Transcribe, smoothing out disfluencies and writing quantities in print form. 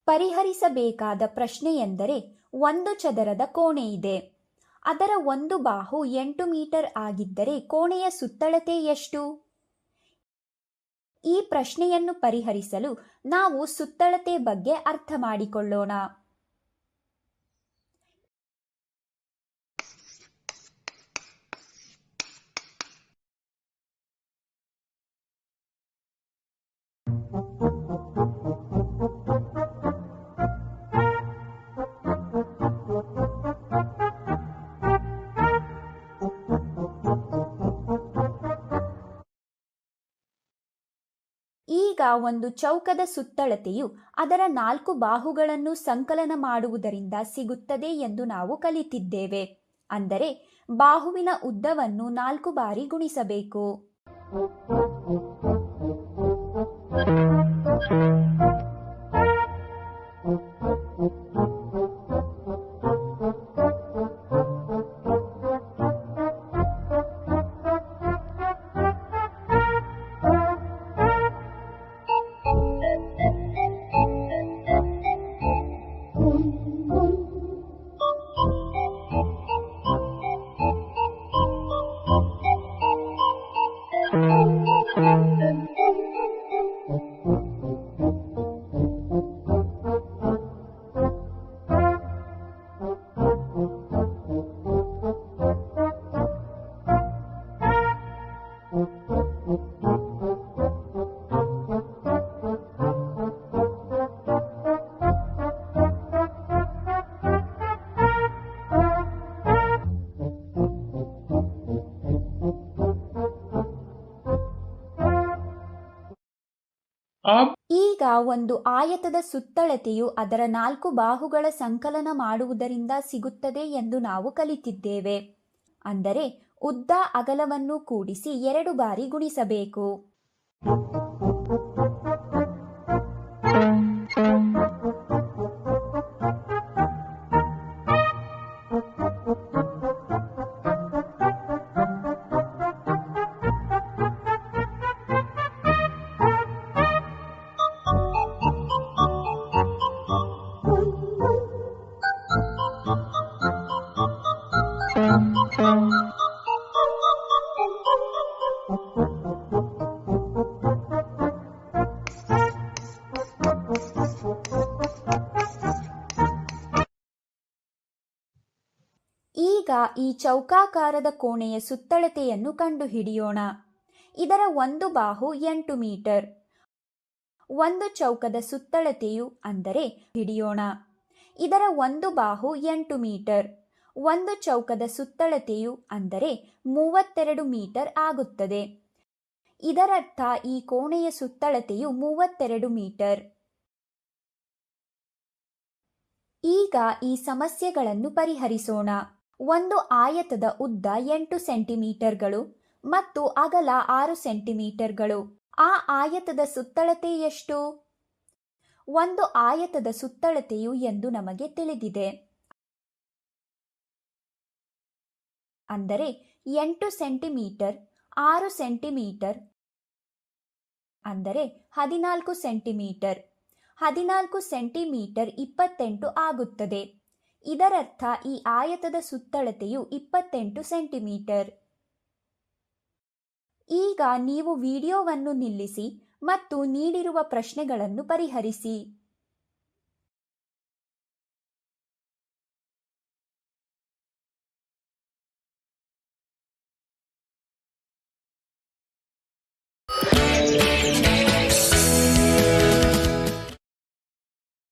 ಪರಿಹರಿಸಬೇಕಾದ ಪ್ರಶ್ನೆಯೆಂದರೆ, ಒಂದು ಚದರದ ಕೋಣೆ ಇದೆ. ಅದರ ಒಂದು ಬಾಹು 8 ಮೀಟರ್ ಆಗಿದ್ದರೆ ಕೋಣೆಯ ಸುತ್ತಳತೆ ಎಷ್ಟು? ಈ ಪ್ರಶ್ನೆಯನ್ನು ಪರಿಹರಿಸಲು ನಾವು ಸುತ್ತಳತೆ ಬಗ್ಗೆ ಅರ್ಥ ಮಾಡಿಕೊಳ್ಳೋಣ. ಈಗ ಒಂದು ಚೌಕದ ಸುತ್ತಳತೆಯು ಅದರ 4 ಬಾಹುಗಳನ್ನು ಸಂಕಲನ ಮಾಡುವುದರಿಂದ ಸಿಗುತ್ತದೆ ಎಂದು ನಾವು ಕಲಿತಿದ್ದೇವೆ. ಅಂದರೆ ಬಾಹುವಿನ ಉದ್ದವನ್ನು 4 ಬಾರಿ ಗುಣಿಸಬೇಕು. ಈಗ ಒಂದು ಆಯತದ ಸುತ್ತಳತೆಯು ಅದರ 4 ಬಾಹುಗಳ ಸಂಕಲನ ಮಾಡುವುದರಿಂದ ಸಿಗುತ್ತದೆ ಎಂದು ನಾವು ಕಲಿತಿದ್ದೇವೆ. ಅಂದರೆ ಉದ್ದ ಅಗಲವನ್ನು ಕೂಡಿಸಿ 2 ಬಾರಿ ಗುಣಿಸಬೇಕು. ಈಗ ಈ ಚೌಕಾಕಾರದ ಕೋಣೆಯ ಸುತ್ತಳತೆಯನ್ನು ಕಂಡುಹಿಡಿಯೋಣ. ಇದರ ಒಂದು ಬಾಹು 8 ಮೀಟರ್. ಒಂದು ಚೌಕದ ಸುತ್ತಳತೆಯು ಅಂದರೆ ಹಿಡಿಯೋಣ. ಇದರ ಒಂದು ಬಾಹು 8 ಮೀಟರ್. ಒಂದು ಚೌಕದ ಸುತ್ತಳತೆಯು ಅಂದರೆ 32 ಮೀಟರ್ ಆಗುತ್ತದೆ. ಇದರರ್ಥ ಈ ಕೋಣೆಯ ಸುತ್ತಳತೆಯು 32 ಮೀಟರ್. ಈಗ ಈ ಸಮಸ್ಯೆಗಳನ್ನು ಪರಿಹರಿಸೋಣ. ಒಂದು ಆಯತದ ಉದ್ದ 8 ಸೆಂಟಿಮೀಟರ್ಗಳು ಮತ್ತು ಅಗಲ 6 ಸೆಂಟಿಮೀಟರ್ಗಳು. ಆ ಆಯತದ ಸುತ್ತಳತೆ ಎಷ್ಟು? ಒಂದು ಆಯತದ ಸುತ್ತಳತೆಯು ಎಂದು ನಮಗೆ ತಿಳಿದಿದೆ. ಅಂದರೆ 8 ಸೆಂಟಿಮೀಟರ್ 6 ಸೆಂಟಿಮೀಟರ್ ಅಂದರೆ 14 ಸೆಂಟಿಮೀಟರ್. 14 ಸೆಂಟಿಮೀಟರ್ 28 ಆಗುತ್ತದೆ. ಇದರರ್ಥ ಈ ಆಯತದ ಸುತ್ತಳತೆಯು 28 ಸೆಂಟಿಮೀಟರ್. ಈಗ ನೀವು ವಿಡಿಯೋವನ್ನು ನಿಲ್ಲಿಸಿ ಮತ್ತು ನೀಡಿರುವ ಪ್ರಶ್ನೆಗಳನ್ನು ಪರಿಹರಿಸಿ.